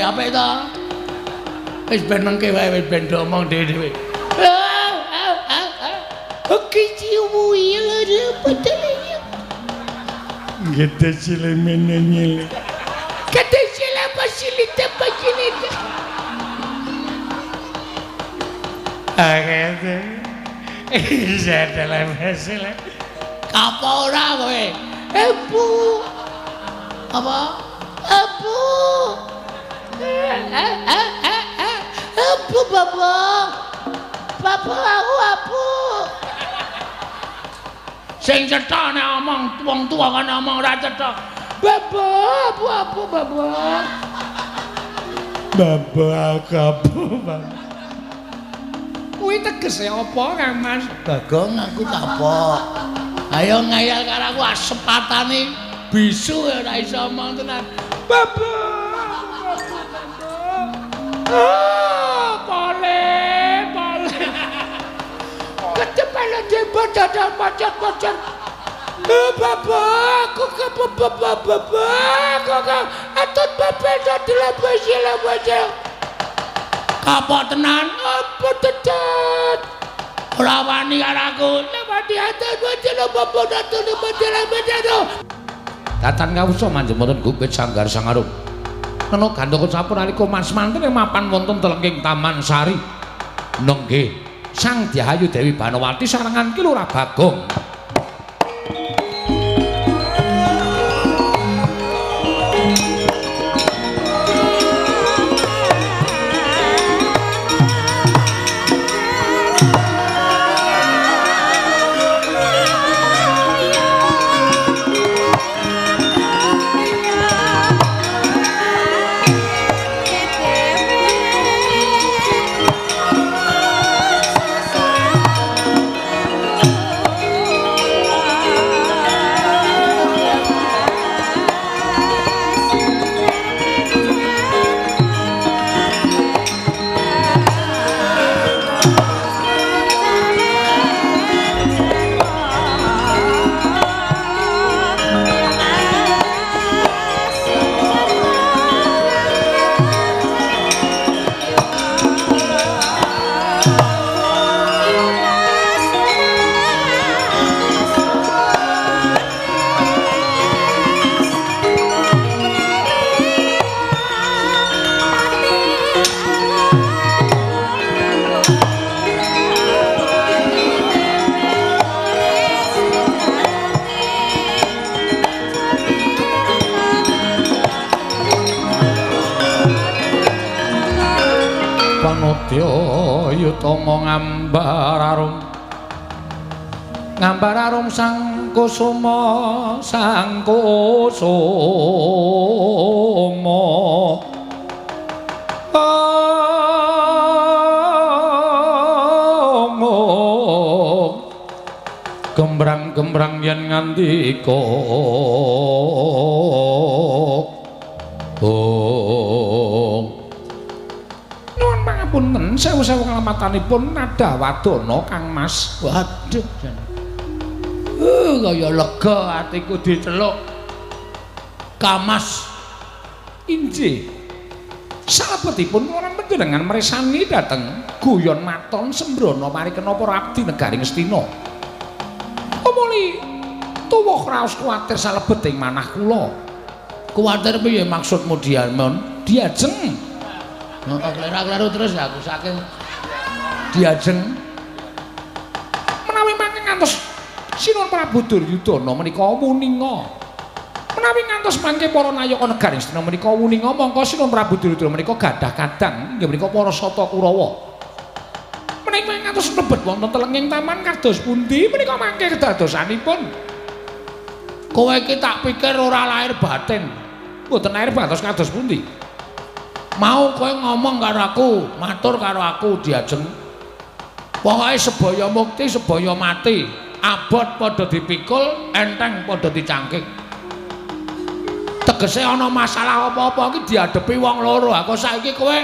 apik to. Wis ben mengke wae wis ben omong dhewe-dhewe. Oke ciumu ya betul. Gede sile menenye. Gede sile pasilita. Agete. Isa dalam hasil. Apa ora kowe? Ebu. Apa? Ebu. Ebu baba. Baba aku abu. Sing cetha nek omong wong tuwa kan omong ora cetha. Baba, abu baba. Baba kabu. Kuwi tegese apa, Kang Mas? Bagong aku kapok. Ayo ngayal karo aku asepatane bisu ora iso omong tenan. Baba. Pole. Ketepala jebot dadal macet-macet. Baba, aku ke baba. Atut babel dadal bajel. Kapok tenan, apa tetet? Ora wani karo aku. Lewati atut bajel baba datune bajel. Tatan kawusa manjemurun gupit sanggar sangarum. Kena gandhaka sampun nalika Mas Manten mapan wonten telengking Taman Sari. Nggih. Sang Dyahayu Dewi Banawati sarengan ki Lurah Bagong. Ngambar arum sang kusuma gembrang yen ngandika nuwun pangapunten sewu-sewu kalamatanipun nada wadana Kang Mas. Waduh kaya lega atiku diceluk Kamas. Injih salebetipun kula panjenengan mresani dhateng guyon maton sembrono marikena para abdi negari Ngastina. Omoli tuwuh raos kuwatir salebet ing manah kula. Kuwatir piye maksudmu Diamon? Diajeng. Kok kleru-kleru terus ya aku saking diajeng. Menawi mangke ngantos Sinuwun Prabu Duryudana menika wuninga. Menawi ngantos mangke para nayaka negari Astina menika wuninga, mongko Sinuwun Prabu Duryudana menika gadah kadang inggih menika para Sata Kurawa. Menawi ngantos mlebet wonten telenging taman kados pundi menika mangke kedadosanipun. Kowe iki tak pikir ora lahir batin. Mboten lahir batos kados pundi? Mau kowe ngomong karo aku, matur karo aku diajeng. Pokoke sebaya mukti, sebaya mati. Abot padha dipikul, enteng padha dicangkik. Tegese ana masalah apa-apa iki diadepi wong loro. Kok saiki kowe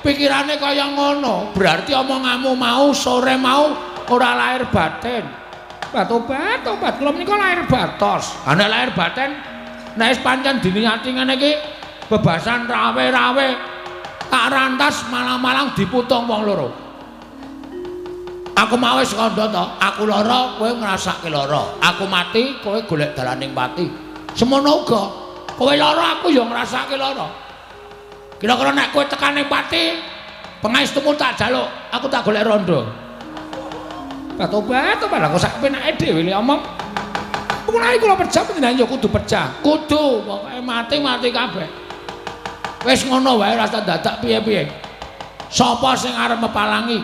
pikirane kaya ngono, berarti omonganmu mau sore mau ora lahir batin. Tobat, kula menika lahir batos. Nek lahir batin nek wis pancen diniati ngene iki bebasan rawe-rawe tak rantas malang-malang diputung wong loro. Aku mau wis kandha to, aku lara, kowe ngrasake lara. Aku mati, kowe golek dalaning pati. Semono uga, kowe lara aku ya ngrasake lara. Kira-kira nek kowe tekan ning pati, pangestumu tak jaluk, aku tak golek rondo. Tobat, aku sak penake dhewe le omong. Mulai kula pecah panjenengan ya kudu pecah. Kudu, pokoke mati-mati kabeh. Wis ngono wae rasa dadak piye-piye. Sapa sing arep mepalangi?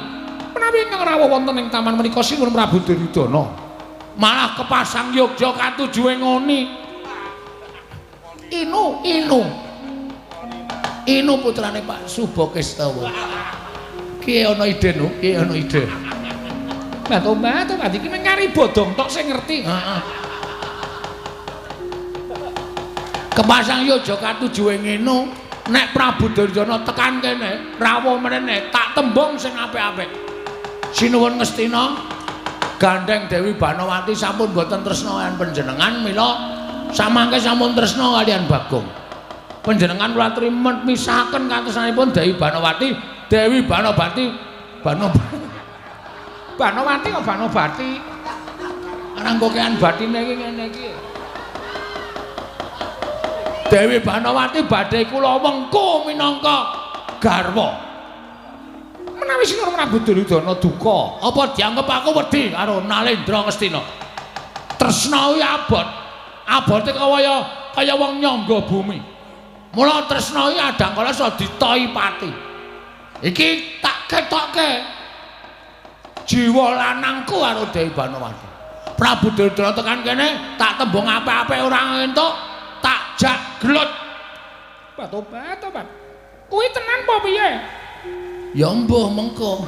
Menawi ingkang rawuh wonten ing taman menika Sinuwun Prabu Duryudana malah kepasang Yogya katujuhe ngoni. Inu putrane Pak Subakestawa. Ki ana ide no, ki ana ide. Mbah iki ning kari bodong tok sing ngerti. Heeh. Kepasang Yogya katujuhe ngene. Nek Prabu Duryudana tekan kene, rawuh mrene tak tembung sing apik-apik. Sinuwun Ngastina gandeng Dewi Banawati sampun boten tresna kaliyan panjenengan, mila samangke sampun tresna kaliyan Bagong. Panjenengan kula aturi misahaken katresnanipun Dewi Banawati, Dewi Banawati, Banawati kok Banawati. Arang kokean batine iki ngene iki. Dewi Banawati badhe kula wengku minangka garwa. Menawi Sinuwun Prabu Duryudana duka, apa dianggep aku wedi karo Nalendra Ngastina? Tresna kuwi abot. Abote kaya wong nyangga bumi. Mula tresna kuwi adang kala iso ditohi pati. Iki tak ketokke jiwa lanangku karo Dewi Banawati. Prabu Duryudana tekan kene tak tembung apik-apik ora entuk, tak jak glut. Tobat. Kuwi tenan apa piye? Ya mbuh mengko.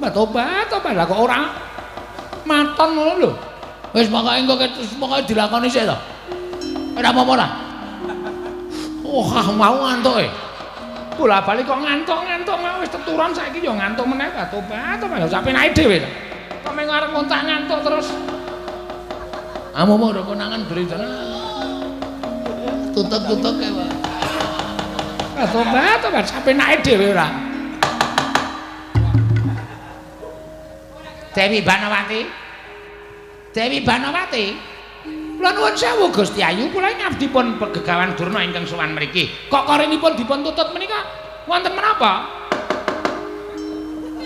Tobat, lah kok ora maton ngono lho. Wis pokoke dilakoni sik to. Ora apa-apa lah. Mau ngantuke. Bola-bali kok ngantuk mau wis teturan saiki ya ngantuk meneh. Tobat, lho sak penake dhewe to. Kok meng arep ngontak ngantuk terus. Amomo ora konangan Duryudana. Tutuk-tutuk e wae. Tobat, sak penake dhewe ora. Dewi Banawati, kula nuwun sewu Gusti Ayu, kula ngabdi pun Gegawan Durna ingkang sowan mriki. Kok korinipun dipun tutut menika wonten menapa?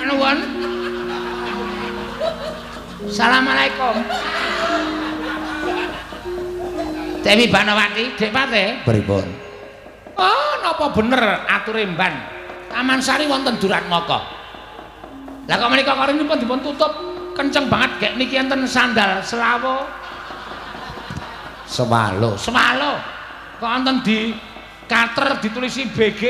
Nuwun. Assalamualaikum. Dewi Banawati, Dek Pate. Pripun? Oh, napa bener ature Mban? Taman Sari wonten Duratmaka. Lah kok menika korinipun dipun tutup kenceng banget gek niki enten sandal selawo. Sewalo. Kok enten di kater ditulisi BG.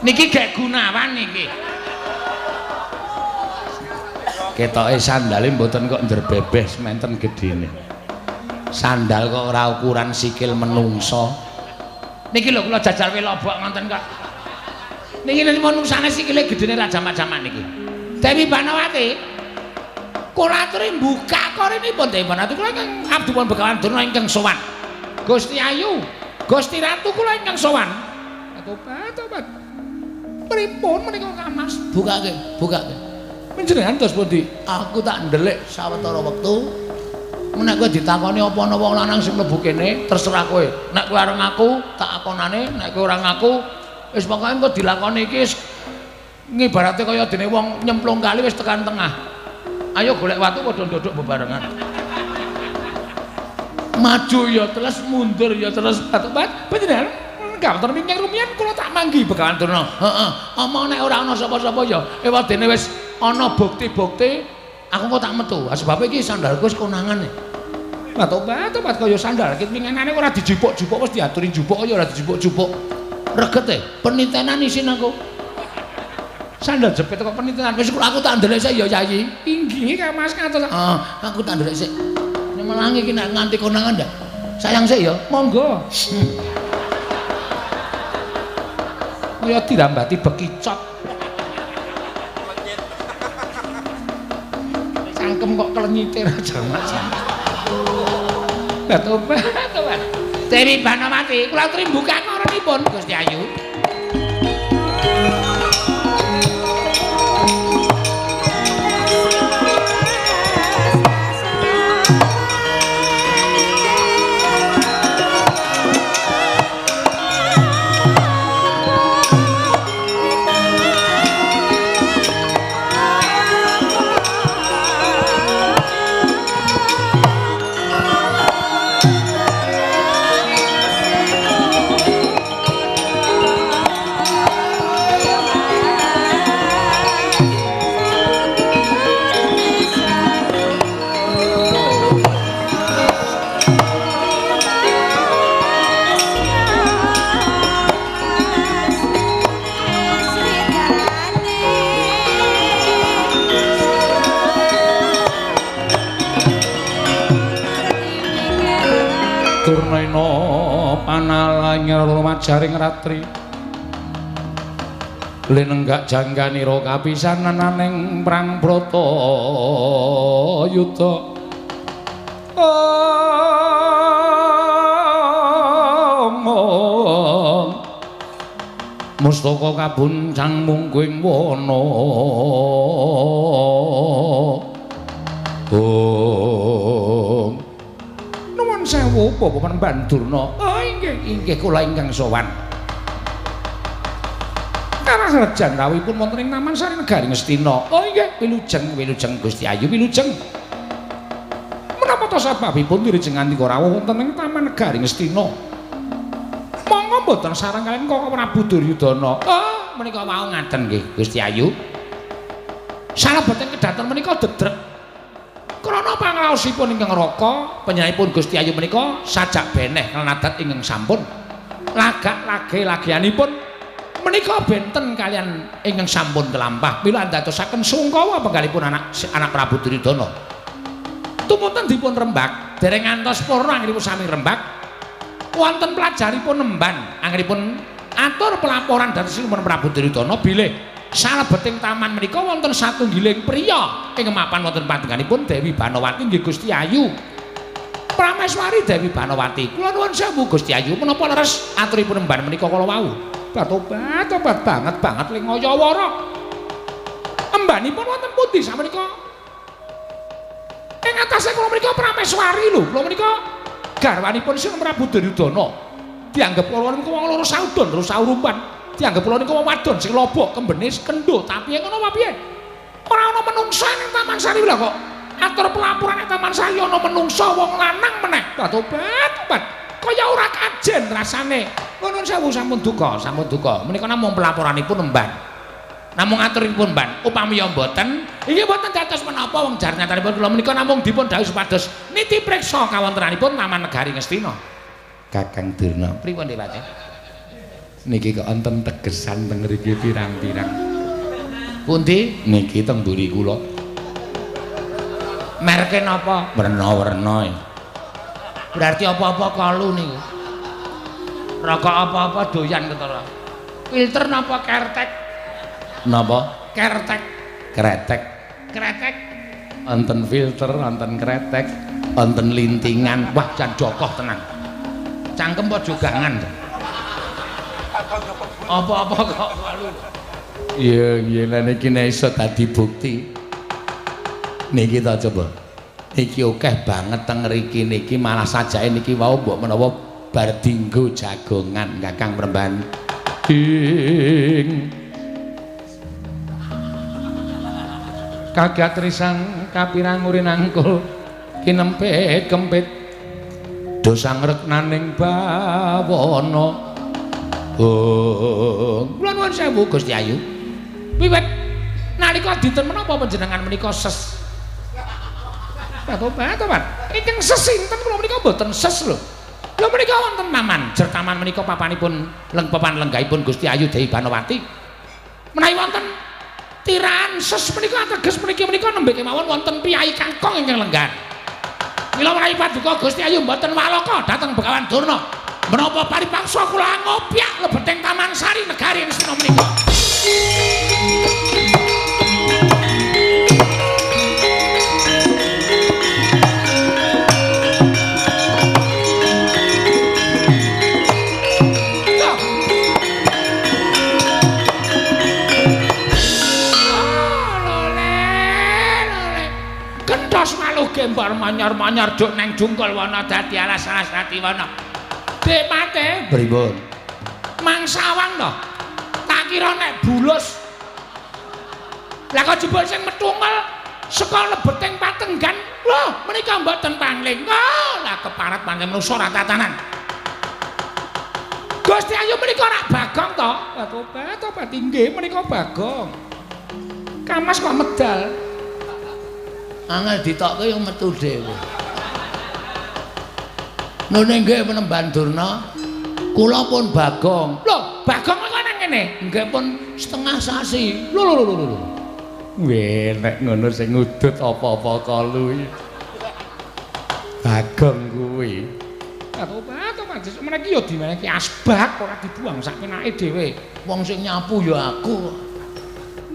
Niki gek Gunawan niki. Ketoke sandale mboten kok nderbebeh sementen gedene. Sandal kok ora ukuran sikil menungso. Niki lho kula jajal welobok ngoten kok. Niki manungsane sikile gedene ra jamak-jamak niki. Dewi Banawati, kula aturi mbukak korinipun Dewi Banawati kula ingkang abdi pun Begawan Durna ingkang sowan. Gusti Ayu, Gusti Ratu kula ingkang sowan. Tobat. Pripun menika Mas? Bukake. Panjenengan dos pundi? Aku tak ndelik sawetara wektu. Nek kowe ditakoni apa ana wong lanang sing mlebu kene, terserah kowe. Nek kowe arep ngaku, tak akonane, nek kowe ora ngaku, wis pokoke engko dilakoni iki ngibarate kaya dene wong nyemplung kali wis tekan tengah. Ayo golek watu padha ndodok bebarengan. Maju ya terus, mundur ya terus. Tobat, panjenengan gawon mingkang rumiyin kula tak manggi Begawan Durna. Heeh, omong nek ora ana sapa-sapa ya ewadene wis ana bukti-bukti, aku kok tak metu. Sebab iki sandalku wis konangan. Tobat kaya sandal iki pingenane ora dijupuk-jupuk wis diaturi jupuk ya ora dijupuk-jupuk. Regete penitenan isin aku. Sandal jepit kok penitenan wis aku tak ndelik sik ya Yayi. Inggih Kang Mas ngatur. Aku tak ndelik sik. Nek melangi iki nek nganti konangan ndak. Sayang sik ya. Monggo. Kaya dirambati bekicot. Cangkem kok klenyite ra jamak. Tobat. Dewi Banowati, kula aturi buka ngaranipun Gusti Ayu. Turnena panalanyar majaring ratri linenggak jangganira kapisananing prang brata yuda mustaka kabuncang mungguing wana sewu Bapak Bandurna. Oh inggih kula ingkang sowan. Karang rejan rawuhipun wonten ing Taman Sari Negari Ngastina. Oh inggih wilujeng Gusti Ayu wilujeng. Menapa to sababipun dirijeng andika rawuh wonten ing Taman Negari Ngastina? Monggo mboten sareng kalian Koko Prabu Duryudana. Oh menika wau ngaten nggih Gusti Ayu. Salebetipun kedaton menika dedrek krana pangraosipun ingkang raka penyanipun Gusti Ayu menika sajak beneh kalenadat ingkang sampun lagak lage-lagianipun menika benten kalian ingkang sampun kelampah mila ndadosaken sungkawa penggalipun anak Prabu Duryudana tumunten dipun rembag dereng ngantos purna anggenipun sami rembag wonten pelajaripun nemban anggenipun atur pelaporan dhateng Prabu Duryudana bilih salebeting taman menika wonten satunggiling priya ing mapan wonten panjenenganipun Dewi Banowati nggih Gusti Ayu. Prameswari Dewi Banowati. Kula nuwun sewu Gusti Ayu menapa leres aturipun nemban menika kala wau. Tobat banget lingaya wara. Embanipun wonten pundi samenika? Ing atase kula menika Prameswari lho. Kula menika garwanipun Sri Prabu Duryudana. Dianggep kula menika wong loro saudon, loro saurumpan. Dianggep kula niku wong wadon sing lobok kembene kendho tapi ngono apa piye ora ana menungsa ning Taman Sari lho kok atur pelaporan ning Taman Sari ana menungsa wong lanang meneh tobat kaya ora kajen rasane nuwun sewu sampun duka menika namung pelaporanipun nemban namung aturipun mban upami ya mboten iki mboten dados menapa wong jar nyatanipun kula menika namung dipun dawuh supados niti priksa kawontenanipun Taman Negari Ngastina Kakang Durna pripun Dewate niki kok wonten tegesan teng mriki pirang-pirang. Pundi? Niki teng mburi kula. Merke napa? Werna-werna. Berarti apa-apa kalu niku. Rokok apa-apa doyan ketara. Filter napa kertek? Napa? Kertek. Kretek. Kretek. Wonten filter, wonten kretek, wonten lintingan. Wah, jan jokoh tenan. Cangkem apa jogangan? Apa-apa kok kalu. Iya lha niki nek iso dadi bukti. Niki ta coba. Niki akeh banget teng mriki niki malah sajake niki wau mbok menawa bar dinggo jagongan Kakang Premban. Kagat risang kapirang urinangkul kinempit kempit dosang reknaning bawana. Oh, kula nuwun sewu Gusti Ayu. Wiwit nalika dinten menapa panjenengan menika ses? Tobat. Ingkang sesinten kula menika mboten ses lho. Lha menika wonten maman, jer taman menika papanipun papan lenggahipun Gusti Ayu Dewi Banowati. Menawi wonten tiraan ses menika ateges menika nembe kemawon wonten piyai kangkong ingkang lenggah. Mila menawi paduka Gusti Ayu mboten waloka dhateng Begawan Durna. Menapa paripaksa kula ngopyak lebeting Taman Sari Negari Ngastina menika. bar manyar-manyar duk neng jungkul wana dadi alas-alas rati wana. Dik Pate, Pripun? mangsawang to. Tak kira nek bulus. Lah kok jebul sing metungel saka lebeting Patenggan. Lho, menika mboten pangling. Oh, lah keparat pancen manusa ra tatanan. Gusti Ayu menika rak Bagong to? Tobat inggih menika Bagong. Kamas kok medal. Angel ditokke yang metu dhewe. Nune nggih penemban Durna. Kula pun Bagong. Lho, Bagong kok nang kene? Nggih pun setengah sasi. Lho. Weh, nek ngono sing ngudut apa-apa kalu iki. Bagong kuwi. Tobat meniki ya diwenehke asbak ora dibuang sak penake dhewe. Wong sing nyapu ya aku.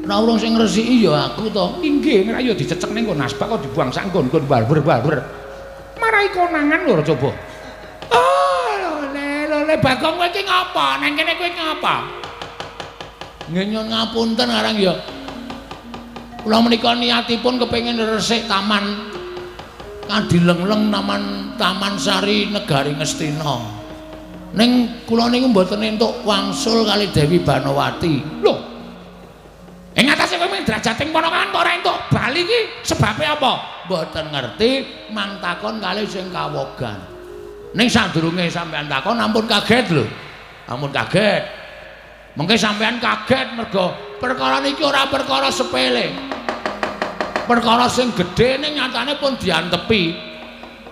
Ora wong sing ngresiki ya aku to. Inggih, nek ya dicecek ning nggon asbak kok dibuang sak nggon-nggon barber. Marai konangan lho coba. Oh, lele Bagong kowe iki ngapa? Nang kene kowe ngapa? Nggih nyuwun ngapunten arang ya. Kula menika niatipun kepengin resik taman Kadilengleng Taman Sari Negari Ngastina. Ning kula niku mboten entuk wangsul kali Dewi Banowati. Lho. Ing atase kowe mung drajating ponakan kok ora entuk bali iki sebabe apa? Mboten ngerti, mang takon kali sing kawogan. Ning sadurunge sampean takon ampun kaget lho. Ampun kaget. Mengke sampean kaget mergo perkara niki ora perkara sepele. Perkara sing gedhe ning nyatane pun diantepi.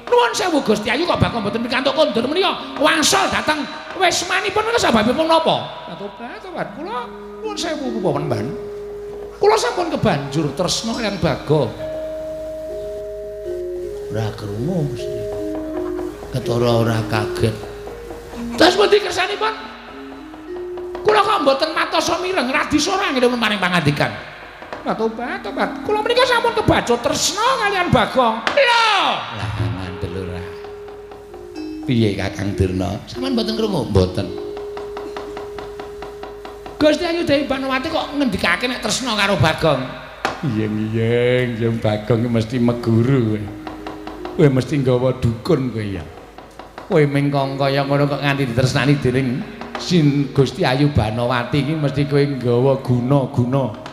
Nuwun sewu Gusti Ayu kok bakal mboten pikantuk kondur menika. Wangsul dateng wismanipun menika sebabipun napa? Tobat kula nuwun sewu Paman. Kula sampun kebanjur tresna kaliyan Bagong. Ora krungu mesti. Ketara ora kaget. Terus pundi kersanipun? Kula kok mboten matos mireng radi sora nggih maring pangandikan. Tobat. Kula menika sampun kebacut tresna kaliyan Bagong. Lho. Lah ngandel ora. Piye Kakang Durna? Sampeyan mboten krungu? Mboten. Gusti Ayu Dewi Banowati kok ngendikake nek tresna karo Bagong? Iyeng Bagong mesti meguru kowe. Kowe mesti nggawa dukun kowe ya. Kowe mengkong kaya ngono kok nganti ditresnani dening Sin Gusti Ayu Banowati iki mesti kowe nggawa guna-guna.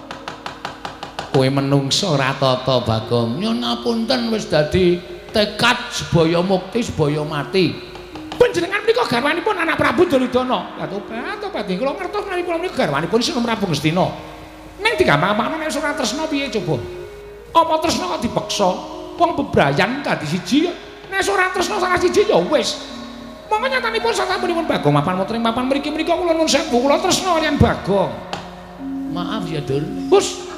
Kowe menungso ora tata Bagong. Nyuwun ngapunten wis dadi tekad sebaya mukti sebaya mati. Panjenengan menika garwanipun anak Prabu Duryudana. Lah tobat kula ngertos menawi kula menika garwanipun Sinten Prabu Ngastina. Ning digampang-gampangno nek ora tresna piye coba? Apa tresna kok dipeksa? Wong bebrayan dadi siji. Nek ora tresna salah siji ya wis. Monggo nyatanipun sasampunipun Bagong mapan wonten ing papan mriki menika kula nuwun sewu kula tresna kaliyan Bagong. Maaf ya, Dur. Hus.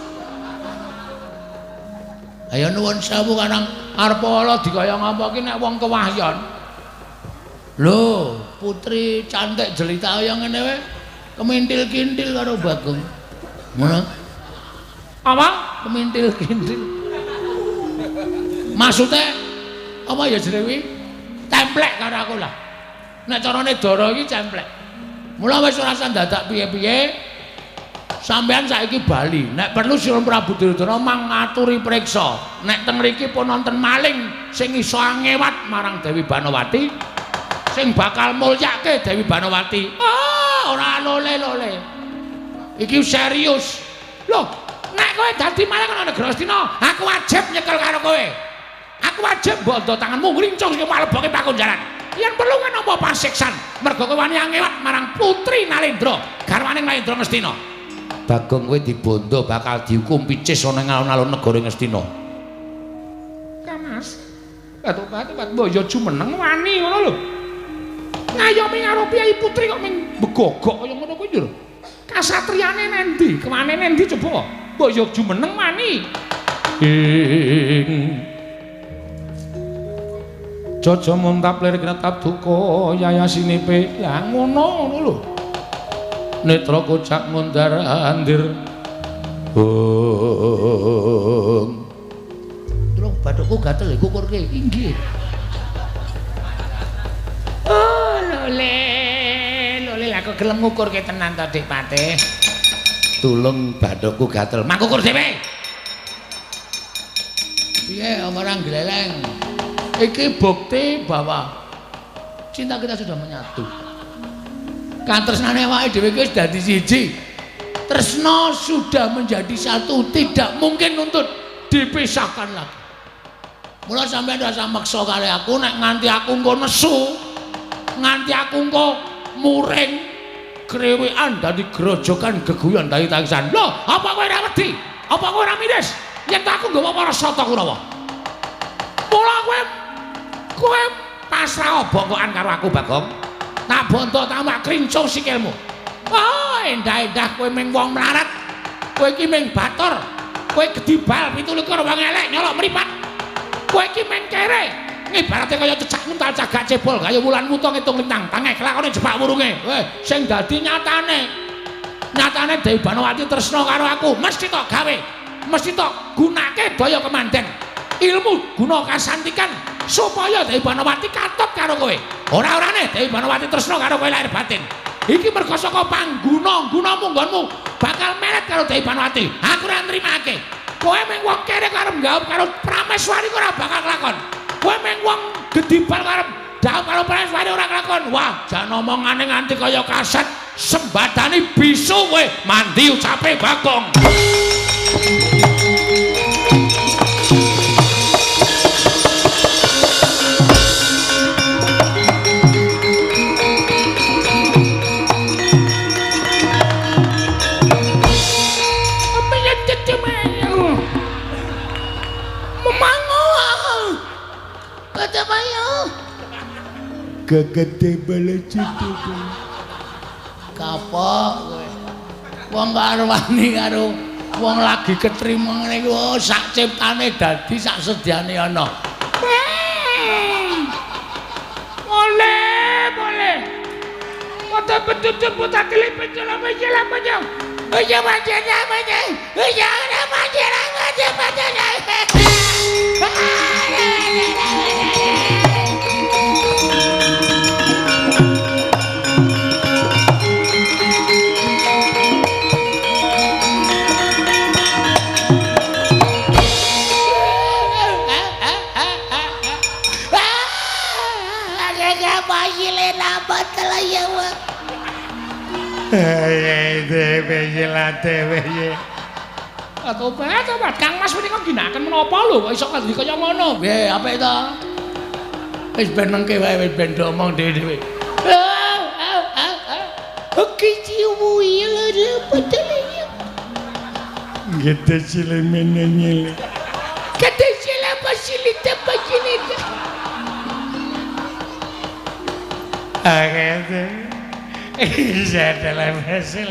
Ayo nuwun sewu kanang arep ala dikaya ngapa iki nek wong kewahyon. Lho, putri cantik jelita kaya ngene wae kemintil-kintil karo Bagong. Ngono. Apa? Kemintil-kintil. Maksudnya apa ya jenenge kuwi? Templek karo aku lah. Nek carane Dara iki templek. Mula wis ora usah dadak piye-piye. Sampeyan saiki bali. Nek perlu Sinten Prabu Duryudana mang ngaturi priksa. Nek teng mriki pun wonten maling sing iso ngewat marang Dewi Banowati, sing bakal mulyake Dewi Banowati. Oh, ora lole-lole. Iki serius. Loh, nek kowe dadi maling ana negara Astina, aku wajib nyekel karo kowe. Aku wajib bondo tanganmu ngrincung sing maleboke pakunjaran. Yen perlu kan apa pasiksan, mergo kowe wani ngewat marang Putri Nalendra, garwane Nalendra Ngastina. Bagong kowe dibondo bakal dihukum picis ana ing alun-alun negara Ngastina. Kamas. Batu-batu boyo jumeneng wani ngono lho. Ngayomi karo Piai Putri kok ming begogok kaya ngono kuwi lho. Kasatriyane nendi? Kemane nendi coba? Mbok yo jumeneng wani. Jaja muntap lir kretap duka yayasinipe. Lah ngono lho. Netra kocak mundar andir. Durung bathukku gatel kukurke inggih. Oh, lole aku gelem ngukurke tenan to Dik Patih. Tulung bathukku gatel. Mak ukur dhewe. Piye orang gleleng. Iki bukti bahwa cinta kita sudah menyatu. Katresnane awake dhewe iki wis dadi siji. Tresna sudah menjadi satu, tidak mungkin untuk dipisahkan lagi. Mula sampeyan ndak usah maksa kali aku nek nganti aku engko nesu, nganti aku engko muring, krewekan dadi grojokan geguyon dadi tangisan. Lho, apa kowe ora wedi? Apa kowe ora miris? Yen aku nggawa para sata Kurawa. Mula kowe pasrah obongokan karo aku, Bagong. Tak bonto tak mak krincung sikilmu. Oh, endah-endah kowe ming wong mlarat. Kowe iki ming batur. Kowe gedibal 17 wong elek nyolok mripat. Kowe iki ming kere. Ibarate kaya cecak nguntal cagak cebol kaya wulan mutung ngitung lintang. Tangeh kelakone jebak wurunge. Sing dadi nyatane Dewi Banowati tresna karo aku, mesti tok gawe. Mesti tok gunake daya kemanden. Ilmu guna kasantikan supaya Dewi Banowati katut karo kowe. Ora-orane Dewi Banowati tresna karo kowe lahir batin. Iki mergo saka pangguna munggonmu bakal meret karo Dewi Banowati. Aku ora nrimake. Kowe mung wong kere karo nggaup karo Prameswari ora bakal kelakon. Kowe mung wong gedibal karo ndaup karo Prameswari ora kelakon. Wah, jan omongane nganti kaya kaset sembadani bisu kowe mandi ucape Bagong. Gagate balacete. Kapok kowe. Wong karo wani karo wong lagi ketrima ngene iki sak ciptane dadi sak sediane ana. Boleh. Kota betutu puta kelip penjela. Iya majana. Iya ana majana. Dewe. Tobat, Kang Mas menika ginaken menapa lho kok iso dadi kaya ngono? Nggih, apik to. Wis ben mengke wae wis ben omong dhewe-dhewe. Oke ciumu ya padahal. Gede cile menanyele. Kata sila pasilita. Agade. Iya dalam hasil.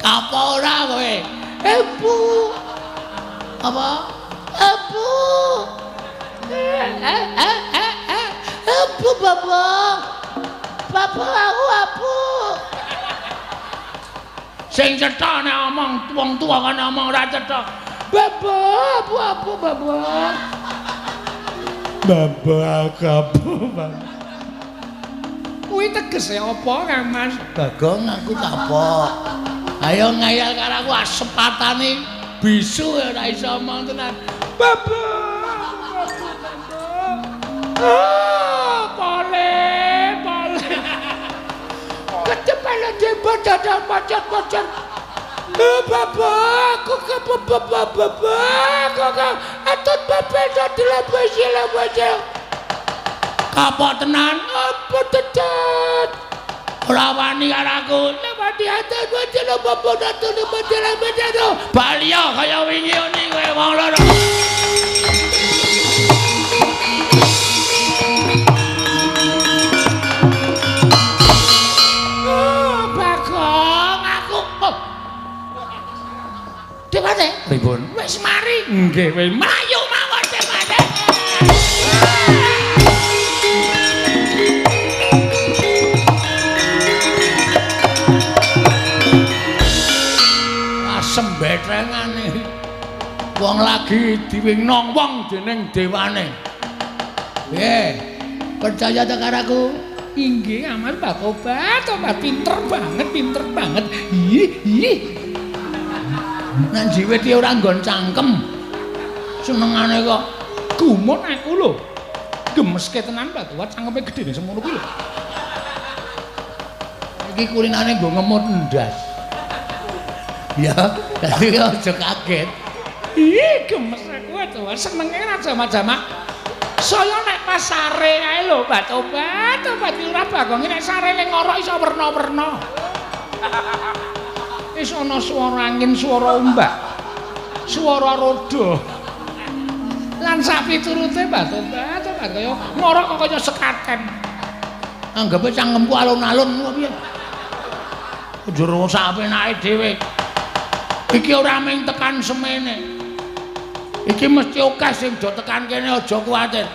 Apa ora kowe? Ebu. Apa? Ebu. Ebu bapak. Bapak aku abu. Sing cetha nek omong wong tuwa kan omong ora cetha. Bapak, abu bapak. Bapak kabu. Kuwi tegese apa, Kang Mas? Bagong aku kapok. Ayo ngayal karo aku asepatane bisu ora iso omong tenan. Bapak. Boleh. Kecepatan jebot dadah macet-macet. Bapak, atut bapak dadi lebih. Kapok tenan, apa tetet? Ora wani karo aku. Mati atas macet bapak datang di macet. Balio kaya wingi ngene kowe wong loro. Bagong aku. Demane? Pripun? Wis mari. Nggih, wis mlayu mawon demane. Sembetengane wong lagi diwingnong wong dening dewane. Percaya ta karo aku? Inggih, aman Mbak Obat pinter banget. Nang jiwit ya ora nggon cangkem. Senengane kok Gumun aku lho. Gemeske tenan Batuwat cangkeme gedene semono kuwi lho. Iki kulinane nggo ngemut ndas. Ya, dadi aja kaget. Ih, gemes aku Batuwat senenge raja-majama. Saya nek pasare ae lho Batuwat, ora Bagong nek sarene ngorok iso werna-werna. Wis ana swara angin, swara ombak, swara roda. Lan sak piturute Batuwat kaya ngorok kok kaya sekaten. Anggape cangkemku alun-alun kok piye? Njero sapenake dhewe. Iki ora mung tekan semene. Iki mesti akeh sing do tekan kene aja kuwatir.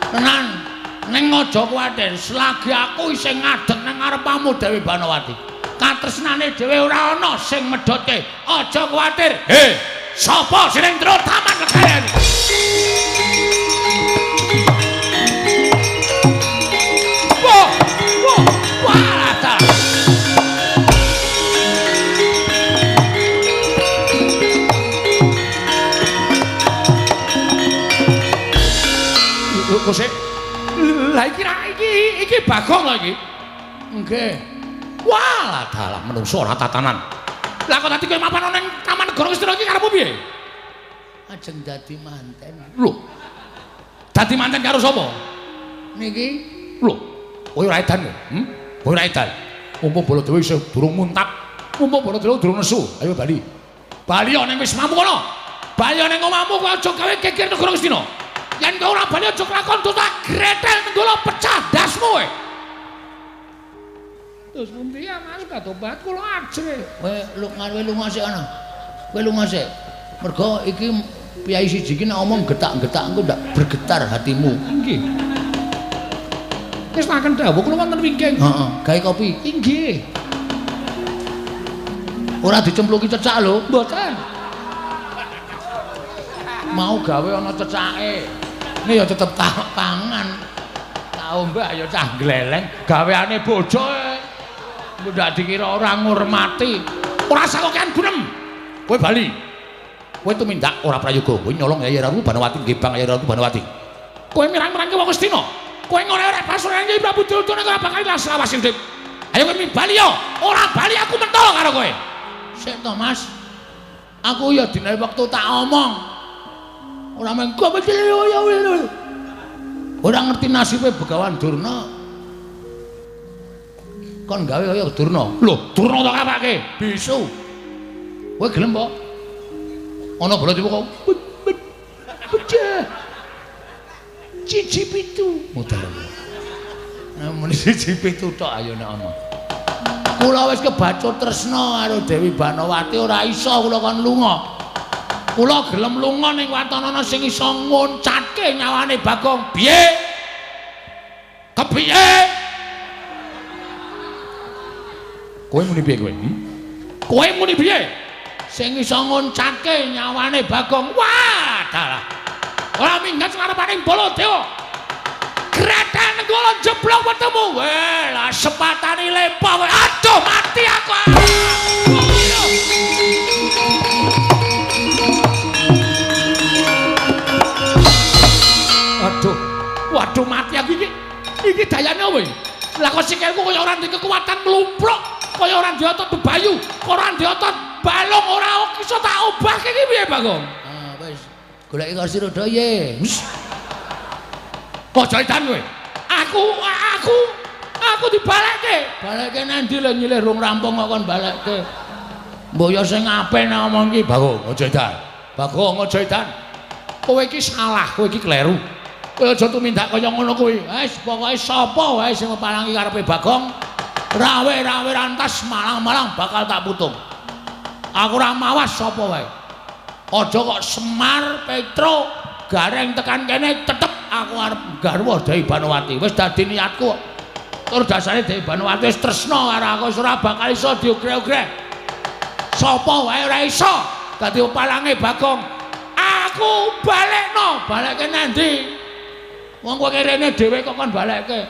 Tenan, ning aja kuwatir. Selagi aku isih ngadeg nang ngarepmu Dewi Banowati. Katresnane dhewe ora ana sing medhote. Aja kuwatir. He, sapa sing ndro taman negara? Kosek. Lah iki Bagong lho iki. Nggih. Walah dalah menungso ora tatanan. Lah kok dadi kowe mapan ning Taman Negara Ngastina iki karepmu piye? Ajeng dadi manten. Lho. Dadi manten karo sapa? Niki lho. Kowe ora edan kowe. Kowe ora edan. Mumpung Baladewa isih durung muntap. Mumpung Baladewa durung nesu. Ayo bali. Bali ning wis mampu kono. Bali ning omahmu kowe aja gawe geger Negara Ngastina. Yen kowe ora bali aja kelakon tak gretel nggolo pecah dasmu kowe. Terus pundi ya Mas Batuwat kula ajre. Kowe ngarepe lunga sik ana. Kowe lunga sik. Mergo iki piyai siji iki nek omong getak-getak engko ndak bergetar hatimu. Nggih. Wis tak kendhawuh kula wonten wingking. Heeh, gawe kopi. Inggih. Ora dicempluki cecak lho. Mboten. Mau gawe ana cecake. Ini ya tetep pangan. Tau mbak ya cah gleleng. Gaweane bojo ndak dikira ora ngurmati. Ora sakokean gunem. Kowe bali. Kowe tumindak ora prayoga. Kowe nyolong Yayi Ratu Banowati ngebang Yayi Ratu Banowati. Kowe mirang-mirangke wong Astina. Kowe ngorek pasurunan Yayi Prabu Duryudana ora bakal ilang selawas hidup. Ayo kowe bali yo. Ora bali aku mentol karo kowe. Sik to Mas. Aku ya dina wektu tak omong. Ora mengko ora ngerti nasibe Begawan Durna. Kon gawe kaya Durna. Lho, Durna tak kapake. Bisu. Kowe gelem po? Ana Baladewa kok. Pecah. Cici pitu. Mudar. Nah, muni cici pitu tok ayo nek ana. Kula wis kebacut tresna karo Dewi Banowati ora iso kula kon lunga. Kula gelem lunga ning watanana sing iso ngoncatke nyawane Bagong. Piye? Kepiye? Kowe muni piye kowe? Kowe muni piye? Sing iso ngoncatke nyawane Bagong. Wah, dalah. Ora minggat ngarepaning Baladewa. Gratan kula jeblok wetemu. Weh, lah sepatane lempa kowe. Aduh, mati aku. Waduh mati aku iki. Iki dayane apa iki? Lah kok sikilku kaya ora ndek kekuatan mlumpruk, kaya ora ndek otot bebayu, ora ndek otot balung ora iso tak obahke iki piye, Bagong? Ah, wis. Goleki kursi roda ye. Wis. Aja edan kowe. Aku dibalekke. Balekke nang ndi lho nyilih rung rampung kok kon balekke. Mbok yo sing ape nek ngomong iki, Bagong, aja edan. Bagong, aja edan. Kowe iki salah, kowe iki kleru. Kowe aja tumindak kaya ngono kuwi. Wis pokoke sapa wae sing mepalangi karepe Bagong, rawe-rawe rantas malang-malang bakal tak putung. Aku ora mawas sapa wae. Aja kok Semar, Petro, Gareng tekan kene tetep aku arep garwa Dewi Banowati. Wis dadi niatku. Tur dasare Dewi Banowati wis tresna karo aku, wis ora bakal iso diugreh-ugreh. Sapa wae ora iso dadi pepalange Bagong. Aku balekno, balekke nang ndi? Wong kowe kene dhewe kok kon balekke.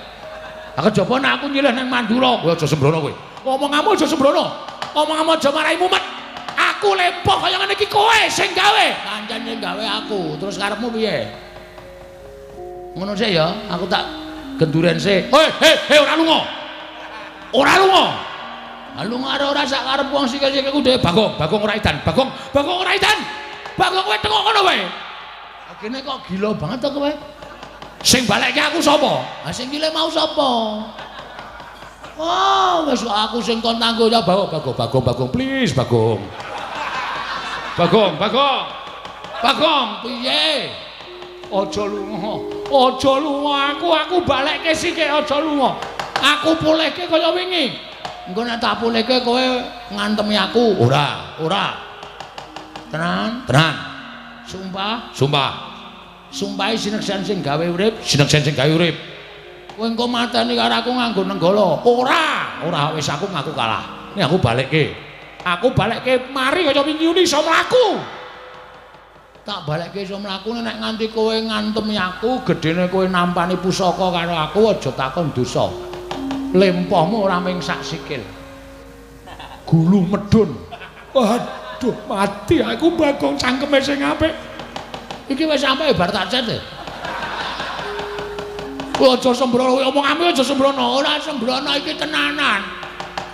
Lah kejaba nek aku nyilih ning Mandura, kowe aja sembrono kowe. Omonganmu aja sembrono. Omonganmu aja marai mumet. Aku lepok kaya ngene iki kowe sing gawe. Pancen sing gawe aku. Terus karepmu piye? Ngono sih ya, aku tak genduren sih. Hei, ora lunga. Ora lunga. Lunga ora sak karep wong sikil-sikilku dhewe. Bagong ora edan. Bagong ora edan. Bagong kowe tengok ngono wae. Kene kok gila banget to kowe. Sing balekke aku sapa? Ha sing kile mau sapa? Oh, wis aku sing kon tanggo ya Bagong please Bagong. Bagong, piye? Aja lunga aku balekke sithik aja lunga. Aku pulihke kaya wingi. Engko nek tak pulihke kowe ngantemi aku. Ora. Tenan. Sumpah. Sumpahe sineksen sing gawe urip. Kowe engko mateni karo aku nganggo nenggala. Ora wis aku ngaku kalah. Nek aku balekke mari kaya wingi iso mlaku. Tak balekke iso mlaku nek nganti kowe ngantemi aku, gedene kowe nampani pusaka karo aku aja takon dosa. Lempohmu ora ming sak sikil. Gulu medun. Waduh, mati aku Bagong cangkeme sing apik. Iki wis sampe bar tak cet. Aja sembrono, omonganmu aja sembrono, ora sembrono iki tenanan.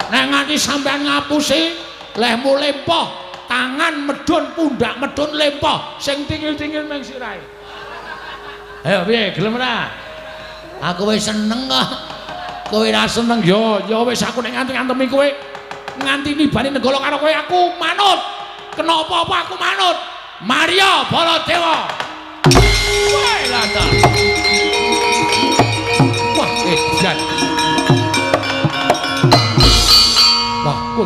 Nek nganti sampean ngapusi, lehmu lempoh, tangan medun, pundak medun lempoh, sing tingil-tingil ning sirahe. Ayo piye, gelem ora? Aku wis seneng kok. Kowe ora seneng ya wis aku nek nganti-ngantemi kowe nganti nibani nenggala karo kowe aku manut. Kena apa-apa aku manut. Maria Baladewa. Wae lata. Wah, edan. Wah, kowe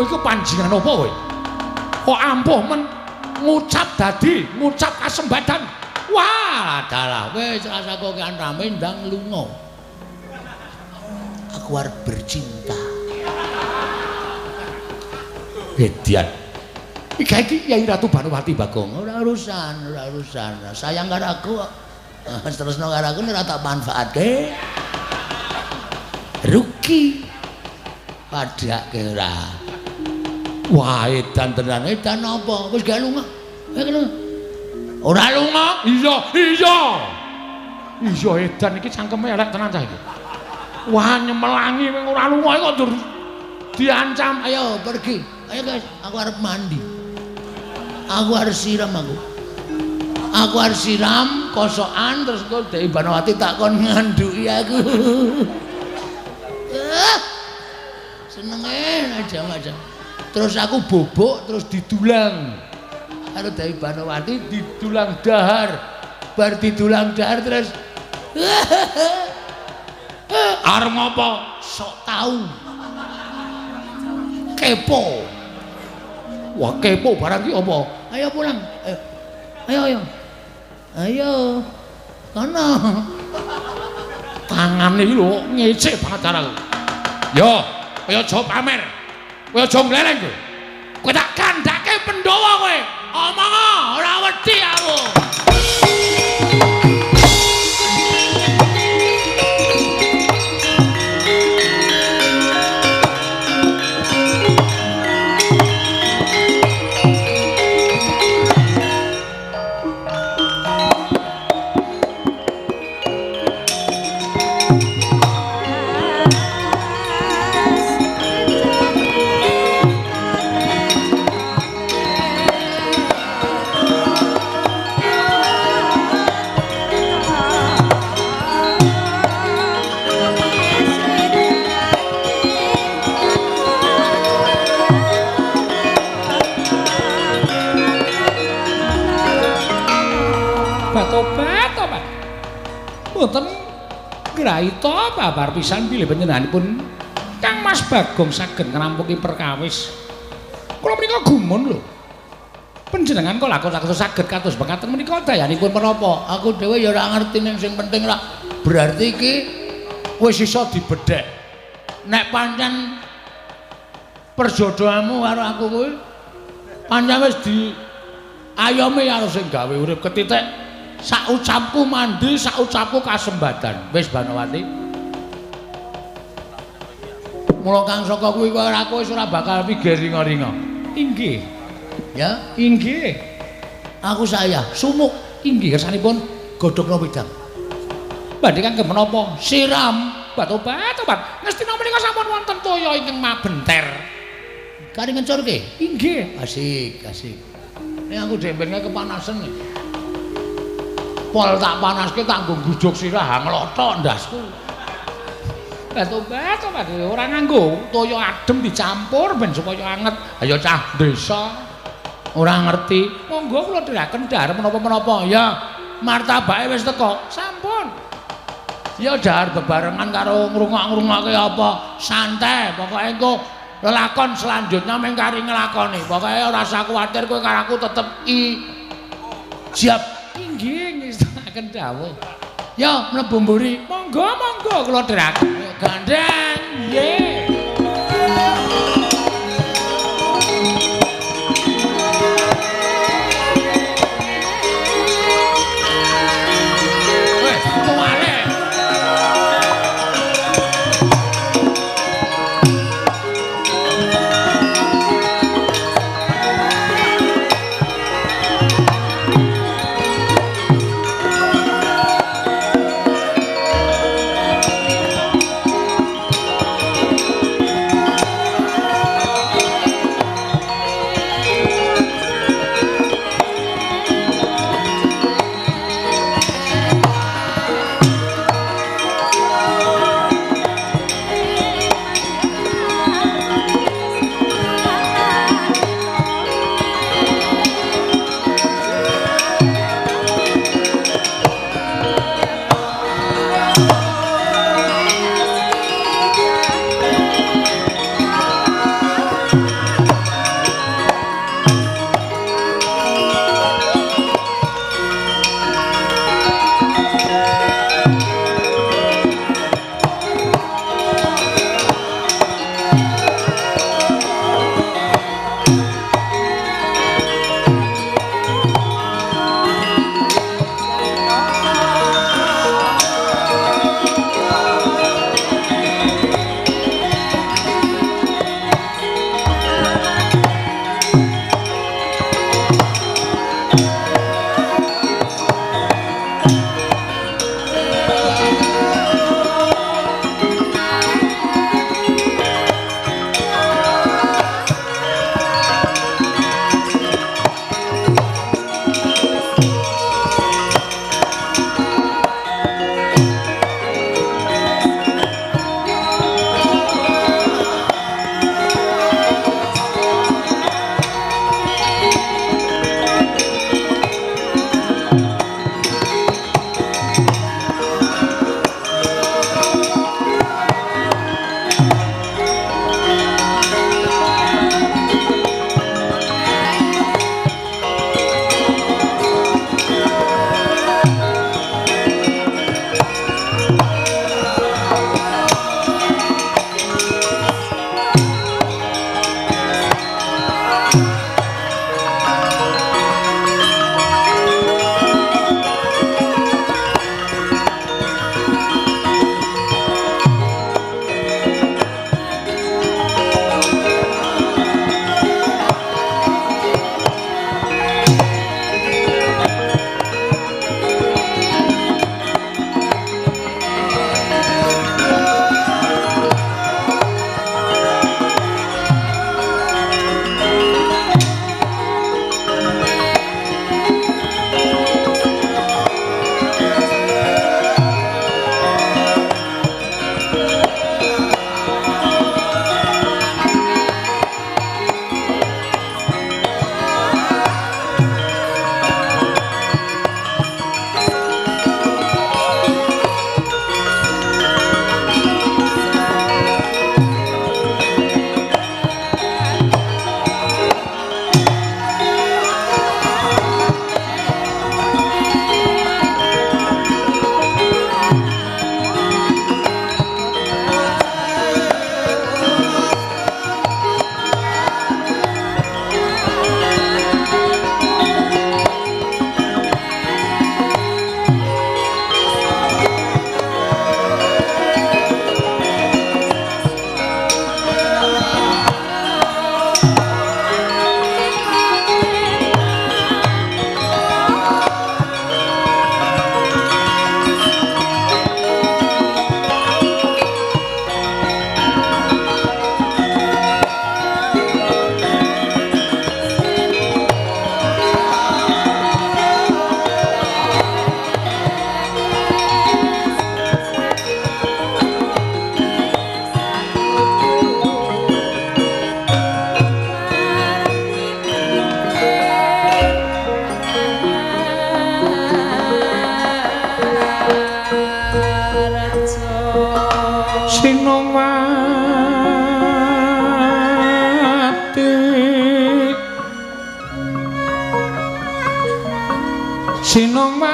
iki panjenengan apa kowe? Kok ampuh men ngucap kasembadan. Wah, dalah wis rasa kok kan rame ndang lunga. Aku arep bercinta. Edian. Iki Yai Ratu Banowati Bagong. Ora urusan. Sayang karo aku. Terusno karo aku ora tak manfaatke. Rugi. Padake ora. Wah, edan tenan. Edan apa? Wis gak lunga. Ora lunga? Iya. Iya edan iki cangkeme elek tenan cah iki. Wah, nyemelangi wing ora lunga kok ndur diancam. Ayo pergi. Ayo guys, aku arep mandi. Aku harus siram Aku harus siram kosokan terus kok Dewi Banowati tak kon nganduki aku. Senenge aja. Terus aku bobok terus didulang. Karo Dewi Banowati didulang dahar. Bar didulang dahar terus arep ngopo? Sok tahu. Kepo. Wah, kepo barang ki apa? Ayo pulang. Ayo. Kono. Tangane iki lho ngecek banget karo. Yo, kowe aja pamer. Kowe aja gleleng kowe. Kowe tak kandhake Pandhawa kowe. Omong ora wedi aku. Mboten graita babar pisan bilih panjenenganipun Kang Mas Bagong saged ngrampungi perkawis. Kula menika gumun lho. Panjenengan kok lakon saged kados mekaten menika dayanipun menapa? Aku dhewe ya ora ngerti ning sing penting rak berarti iki wis iso dibedhek. Nek pancen perjodohanmu karo aku kuwi pancen wis diayomi karo sing gawe urip ketitik. Sak ucapku mandi, sak ucapku kasembadan. Wis Banowati. Mula Kang Saka kuwi kok aku wis ora bakal mikir ringa-ringa. Inggih. Ya, inggih. Aku saya sumuk inggih kersanipun godhogna wedang. Badhe kangge menapa? Siram obat. Ngestina menika sampun wonten toya ingkang mabenter. Kari ngencurke? Inggih. Asik. Nek aku dempenge kepanasan. Pol tak panaske tak nggo gujug sirah nglothok ndasku. Obat ora nganggo toya adem dicampur ben supaya anget. Ayo cah desa ora ngerti. Monggo kula dherekaken dhahar menapa-menapa. Ya, martabake wis teko. Sampun. Ya dhahar bebarengan karo ngrungok-ngrungokke apa santai. Pokoke engko lelakon selanjutnya mung kari nglakoni. Pokoke ora usah kuwatir kowe karo aku tetep siap. Inggih ngestaken dawuh. Ya mlebu mburi. Monggo kula dherekaken. Gandeng. Nggih.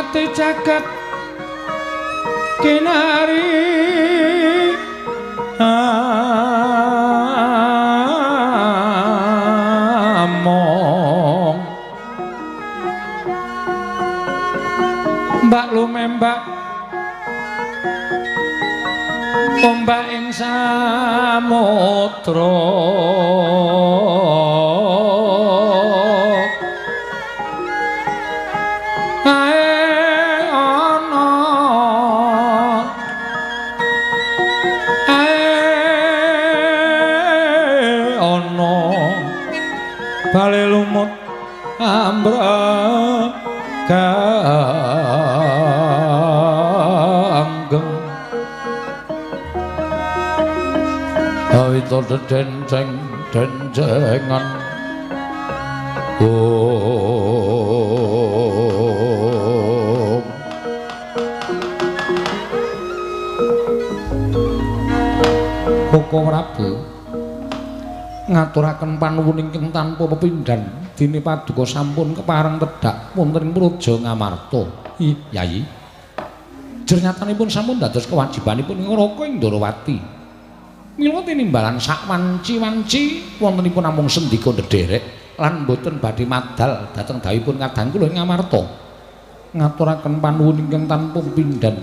pati jagat kinari among mbak lumembak ombak ing samudra bale lumut ambranggeng awita denceng dencengan Koko Prabu ngaturaken panuwun ingkang tanpa pepindhan dene paduka sampun kepareng tedhak wonten Praja Ngamarta. Yayi. Jernyatanipun sampun dados kewajibanipun Ngraka ing Ndarawati. Mila tinimbalan sak wanci-wanci wontenipun namung sendika ndederek lan boten badhe madal dhateng dawuhipun kadang kula ing Ngamarta. Ngaturaken panuwun ingkang tanpa pepindhan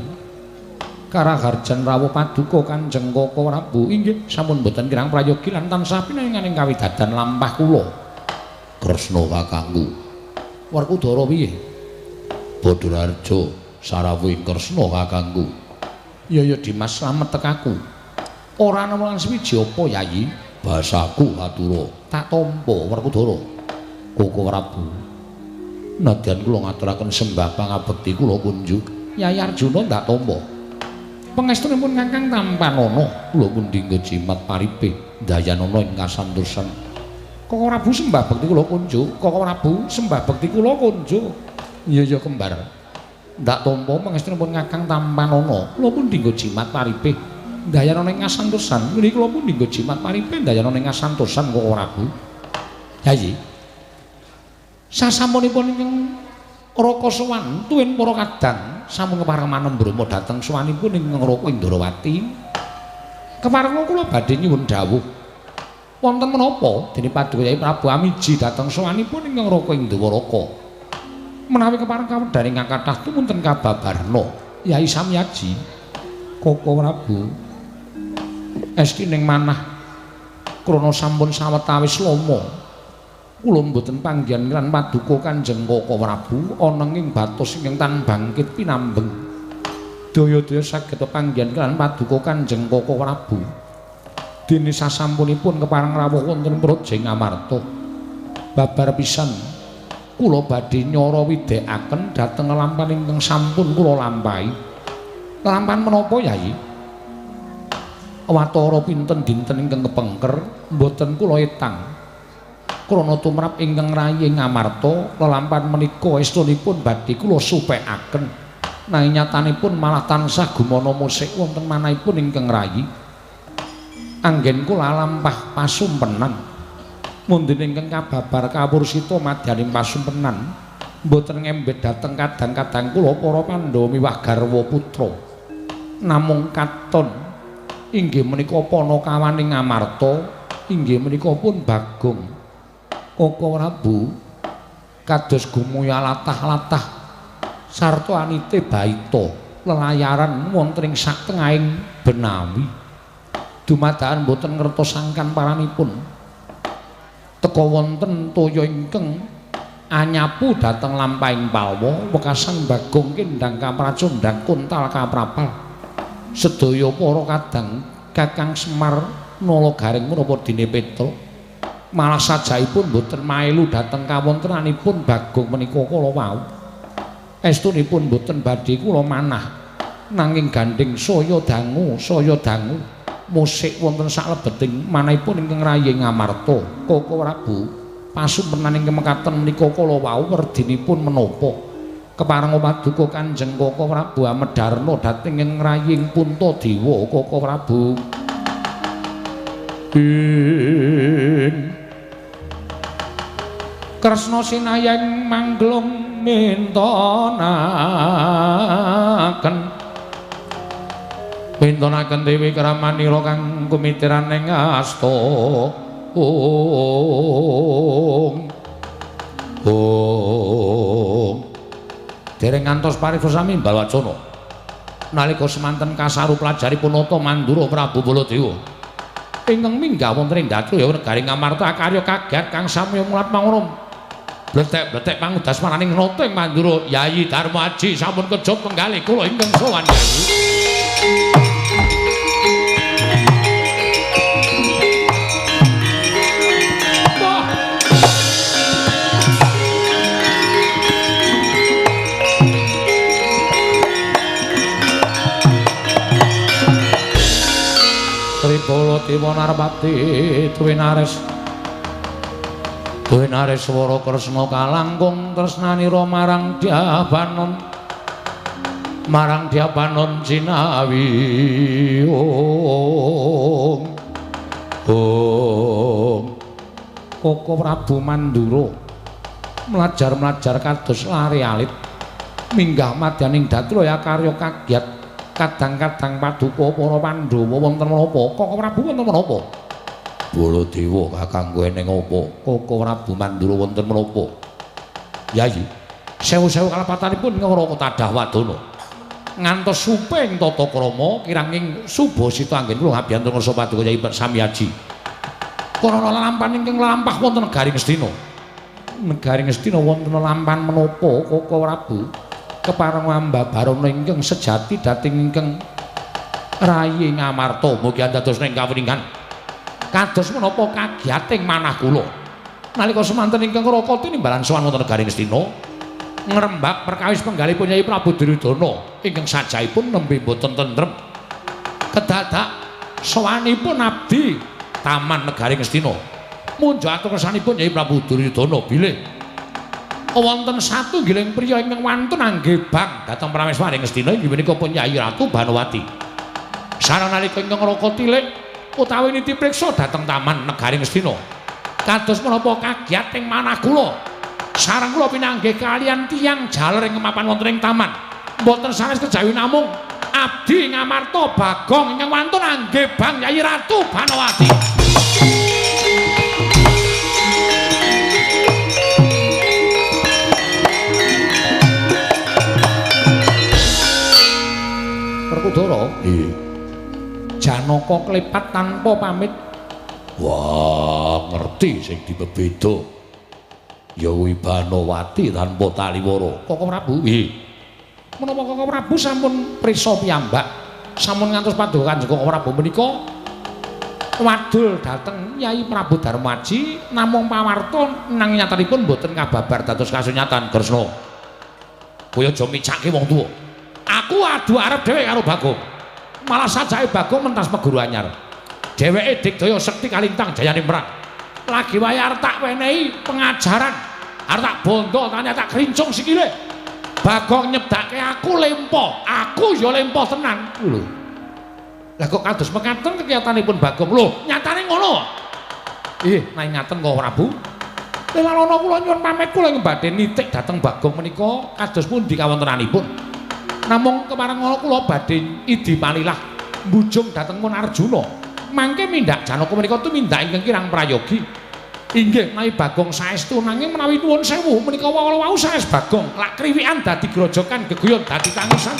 Karaharjan rawuh paduka Kanjeng Koko Prabu inggih sampun boten kirang prayogi lan tansah pinanginganing kawidadan lampah kula. Kresna kakangku. Werkudara piye? Badararja sarawuhing Kresna kakangku. Ya Dimas slamet tekaku. Ora ana lan swiji apa Yayi? Basaku atura. Tak tampa Werkudara. Koko Prabu. Nadyan kula ngaturaken sembah pangabekti kula kunjuk. Yayi Arjuna tak tampa. Pangestunipun Kakang Tampanana kula pun dinggo jimat paripe dayanana ing kasantosan. Koko Prabu sembah bekti kula kunjuk. Koko Prabu sembah bekti kula kunjuk. Iya kembar. Ndak tampa pangestunipun Kakang Tampanana kula pun dinggo jimat paripe dayanana ing kasantosan. Menika kula pun dinggo jimat paripe dayanana ing kasantosan Koko Prabu. Yayi. Sasampunipun ing Raka sowan tuwin para kadang sampun kepareng manembromo dhateng sowanipun ing Ngraka Indrawati. Kepareng kula badhe nyuwun dawuh. Wonten menapa dene Paduka Yai Prabu Amiji dhateng sowanipun ing Ngraka Indrawata. Menawi kepareng kawedhane ingkang kathah tumunten kababarna Yai Samyaji Koko Prabu eskining manah krana sampun sawetawis lama kula mboten panggihan lan paduka Kanjeng Koko Prabu ananging batos ingkang tan bangkit pinambeng daya-daya saged panggihan lan paduka Kanjeng Koko Prabu dene sasampunipun kepareng rawuh wonten Praja Ngamarta babar pisan kula badhe nyara widhekaken dhateng lampahan ingkang sampun kula lampahi. Lampahan menapa Yayi? Watara pinten dinten ingkang kepengker mboten kula etang krana tumrap ingkang rayi Ngamarta lelampahan menika estunipun badhe kula supekaken nanging nyatanipun malah tansah gumana musik wonten manahipun ingkang rayi anggen kula lampah pasumpenan mundhene ingkang kababar kawursita madyaning pasumpenan mboten ngembet dhateng kadang-kadang kula para Pandhawa miwah garwa putra namung katon inggih menika Panakawaning Ngamarta inggih menika pun Bagong Koko Prabu kados gumuya latah-latah sarta anite baita lelayaran wonten ing satengahing benawi dumadakan boten ngertosangkan paranipun teka wonten toya ingkang anyapu dhateng lampahing palwa wekasan Bagong kendang kapracondhang kuntal kaprapal sedaya para kadang Kakang Semar Nalagaring menapa dene Petra malah sajaipun boten maelu dhateng kawontenanipun Bagong menika kala wau. Estunipun boten badhe kula manah nanging gandeng saya dangu musik wonten saklebeting manahipun ingkang rayi Ngamarta. Koko Prabu pasumpenan ingkang mekaten menika kala wau werdinipun menapa kepareng paduka Kanjeng Koko Prabu Amedarna dhateng ing raying Puntadewa Koko Prabu. Kresna sinayeng manglung mintonaken Dewi Kramanira kang kumitiran ing asta dereng ngantos paribasa sami Balwacana nalika semanten kasaru pelajaripun Nata Mandura Prabu Baladewa ingkang minggah wonten ing Datya negari Ngamarta karya kaget kang samya mulat mangono bletek-bletek pangudas maraning Nata ing Mandura Yayi Darmaji sampun kejot penggalih kula ingkang sowan Dewa Narpati Duwe Nareswara Kresna kalangkung tresnanira marang Diapanon Cinawi Koko Prabu Mandura mlajar kados lare alit minggah madyaning Datraya karya kagiat kadang-kadang paduka para Pandhawa wonten menapa Koko Prabu wonten menapa Baladewa kakangku eneng apa Koko Prabu Mandura wonten menapa Yayi sewu-sewu kalepatanipun ngroko tadah wadana ngantos suping tata krama kiranging Subasita anggen kula ngabiyantun ngarsa paduka Yayi Samyaji karana lampahan ingkang lampah wonten negari Ngastina wonten lampahan menapa Koko Prabu kepareng Ambabarana ingkang sejati dating ingkang rayi Ngamarta mugi dados ing kawiningan kados menapa kagiyating manah kula nalika semanten ingkang raka tinimbalan sowan wonten negari Ngastina ngrembak perkawis penggalipun Yayi Prabu Duryudana ingkang sajaipun nembe boten tentrem kedadak sowanipun abdi taman negari Ngastina munjuk atur kersanipun Yayi Prabu Duryudana bilih wonten satunggiling priya ingkang wantun anggebang dhateng prameswari Ngastina inggih menika pun Yayi Ratu Banowati. Sareng nalika ingkang raka tilik utawi nitipriksa dhateng taman negari Ngastina. Kados menapa kagiyating manah kula sareng kula pinanggih kaliyan tiyang jaler ing mapan wonten ing taman. Mboten sanes kejawi namung abdi Ngamarta Bagong ingkang wantun anggebang Yayi Ratu Banowati. Udara Janaka klepat tanpa pamit wah ngerti sing dibeda ya kuwi Banowati tanpa taliwara Koko Prabu menapa Koko Prabu sampun prisa piyambak sampun ngantos paduka Kanjeng Koko Prabu menika wadul dhateng Yayi Prabu Darmaji namung pawarta nang nyatanipun boten kababar dados kasunyatan Kresna kowe aja micake wong tuwa aku adu arep dhewe karo Bagong malah sajake Bagong mentas meguru anyar dheweke digdaya sekti kalintang jayaning perang lagi wae arep tak wenehi pengajaran arep tak bondo tak krincung sikile Bagong nyedake aku lempo aku ya lempo tenan lho lah kok kados mekaten kegiatanipun Bagong lho nyatane ngono nang ngaten kok Prabu Lelalana kula nyuwun pamit kula badhe nitik dhateng Bagong menika kados pundi kawontenanipun namung kepareng ngono kula badhe idi palilah mbujung dhateng Mun Arjuna mangke mindhak Janaka menika tumindak ingkang kirang prayogi inggih menawi Bagong saestu nanging menawi nuwun sewu menika wau sanes Bagong lak kriwikan dadi grojokan geguyon dadi tangisan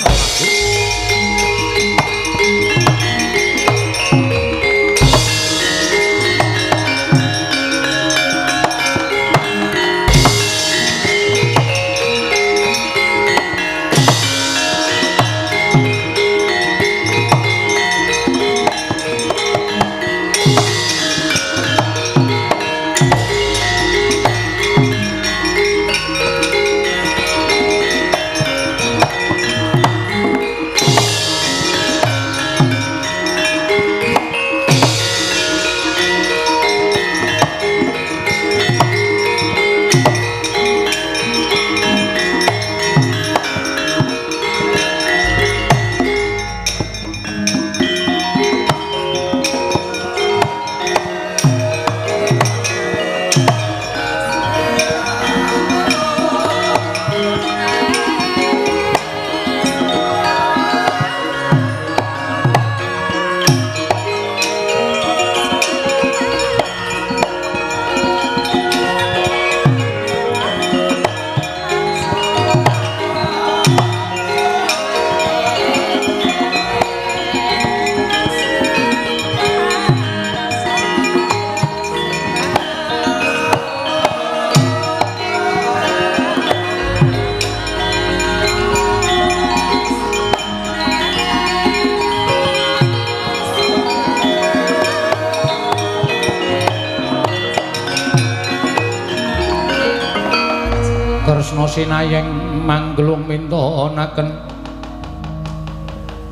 tresna sinayeng manggelung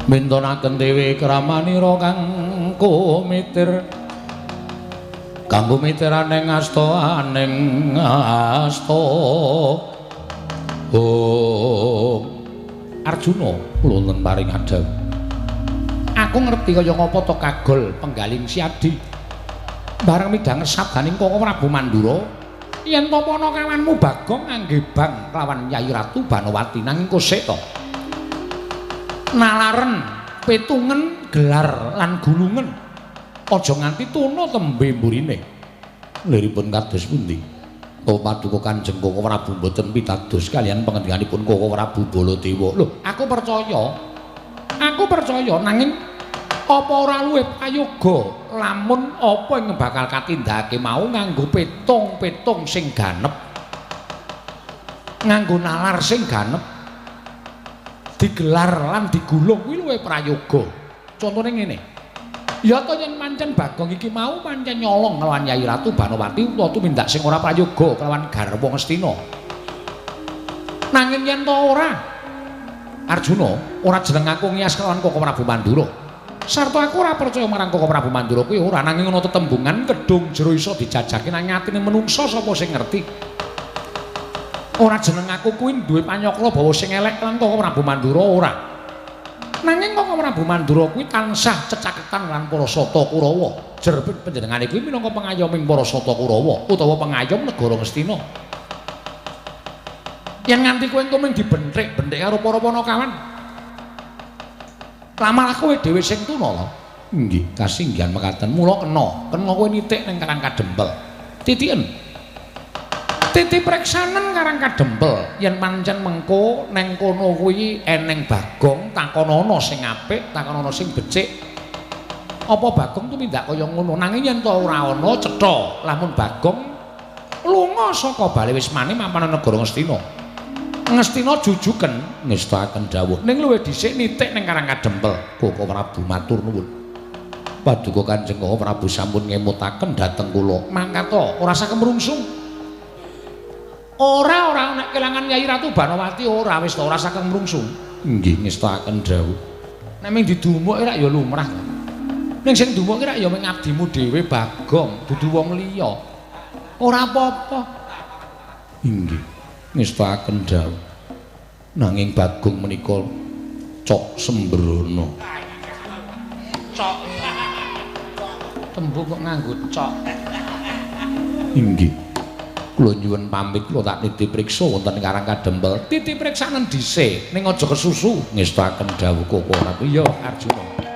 mintonaken dewe kramanira kang kumitir kanggo mitiraning asta Arjuna wonten paring adhawu aku ngerti kaya ngapa to kagol penggaling siadi bareng midhang sabdaning Koko Prabu Mandura yen to ana kawanmu Bagong anggebang lawan Nyai Ratu Banowati nanging kosek to nalaren petungen gelar lan gulungen aja nganti tuna tembe mburine liripun kados pundi paduka Kanjeng Koko Prabu mboten pitados kaliyan pangendikanipun Koko Prabu Baladewa lho aku percaya nanging apa ora luwih prayoga lamun apa ing bakal katindakake mau nganggo petung sing ganep nganggo nalar sing ganep digelar lan digulung kuwi luwih prayoga contone ngene ya to yen pancen Bagong iki mau pancen nyolong lawan Nyai Ratu Banowati utawa tumindak sing ora prayoga kelawan garwa Ngastina nanging yen to ora Arjuna ora jeneng aku ngias kelawan Koko Prabu Mandura sarta aku ora percaya marang Koko Prabu Mandura kuwi ora nanging ana tetembungan kedung jero iso dijajake nang atine menungsa sapa sing ngerti ora jeneng aku kuwi duwe panyokla bawa sing elek lan Koko Prabu Mandura ora nanging Koko Prabu Mandura kuwi tansah cecaketan lan Parasata Kurawa jer panjenengane kuwi minangka pengayoming Parasata Kurawa utawa pengayom negara Ngastina yen nganti kowe engko mung dibenthik-benthik karo para Panakawan lamar kowe dhewe sing tuna lho nggih kasinggihan mekaten mula kena kowe nitik ning Karang Kadempel titiken titip reksanen Karang Kadempel yen pancen mengko ning kono kuwi eneng Bagong takonana sing apik takonana sing becik apa Bagong tumindak kaya ngono nanging yen to ora ana cetha lamun Bagong lunga saka bale wismane mapan negara Ngastina jujuken ngestaken dawuh ning luwih dhisik nitik ning Karang Kadempel Koko Prabu matur nuwun paduka Kanjeng Koko Prabu sampun ngemutaken dhateng kula mangkata ora saged mrungsung ora nek kelangan Nyai Ratu Banowati ora wis ora saged mrungsung nggih ngestaken dawuh nek mung didumuk ora ya lumrah ning sing dumuk ora ya mung abdimu dhewe Bagong dudu wong liya ora apa-apa inggih ngestaken dawuh nanging Bagong menika cok sembrono cok tembung kok nganggo cok inggih kula nyuwun pamit kula tak titip priksa wonten Karang Kadempel titip priksanen dhisik ning aja kesusu ngestaken dawuh Koko Prabu ya Arjuna